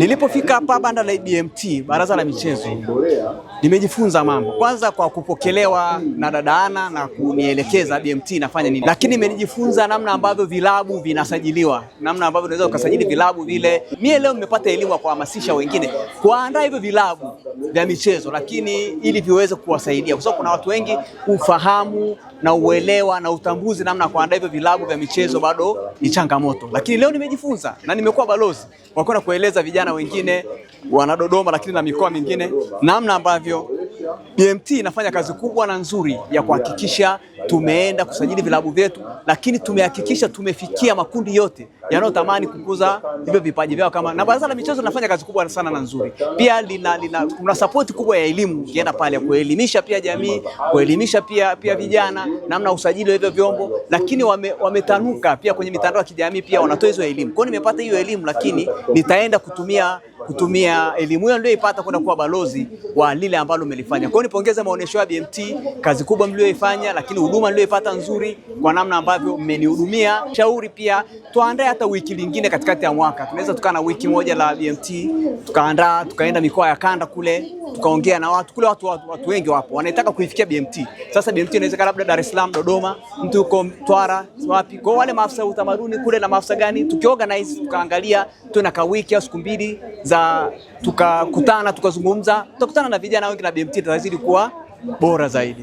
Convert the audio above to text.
Nilipofika hapa banda la BMT, baraza la michezo, nimejifunza mambo. Kwanza kwa kupokelewa na dada Ana na kunielekeza BMT inafanya nini. Lakini nimejifunza namna ambavyo vilabu vinasajiliwa, namna ambavyo unaweza ukasajili vilabu vile. Mimi leo nimepata elimu ya kuhamasisha wengine kuandaa hivyo vilabu vya michezo, lakini ili viweze kuwasaidia, kwa sababu kuna watu wengi ufahamu na uelewa na utambuzi namna kuandaa hivyo vilabu vya michezo bado ni changamoto. Lakini leo nimejifunza na nimekuwa balozi wa kwenda kueleza vijana wengine wana Dodoma lakini na mikoa mingine namna ambavyo BMT inafanya kazi kubwa na nzuri ya kuhakikisha tumeenda kusajili vilabu vyetu, lakini tumehakikisha tumefikia makundi yote yanayotamani kukuza hivyo vipaji vyao. Kama na baraza la michezo linafanya kazi kubwa sana na nzuri. Pia kuna support kubwa ya elimu kienda pale kuelimisha pia jamii, kuelimisha pia vijana namna usajili wa hivyo vyombo, lakini wametanuka pia kwenye mitandao ya kijamii pia wanatoa hizo elimu. Kwa hiyo nimepata hiyo elimu, lakini nitaenda kutumia elimu hiyo niliyoipata kwenda kuwa balozi wa lile ambalo umelifanya. Kwa hiyo nipongeze maonesho ya BMT, kazi kubwa mlioifanya, lakini huduma niliyoipata nzuri kwa namna ambavyo mmenihudumia. Shauri pia tuandae hata wiki lingine katikati ya mwaka. Tunaweza tukana wiki moja la BMT, tukaandaa tukaenda mikoa ya kanda kule, tukaongea na watu kule. Watu wengi wapo wanataka kuifikia BMT. Sasa BMT inaweza labda Dar es Salaam, Dodoma, mtu yuko Mtwara, wapi. Kwa wale maafisa utamaduni kule na maafisa gani, tukiorganize tukaangalia tuna ka wiki au siku mbili za tukakutana tukazungumza, tutakutana na vijana wengi na BMT itazidi kuwa bora zaidi.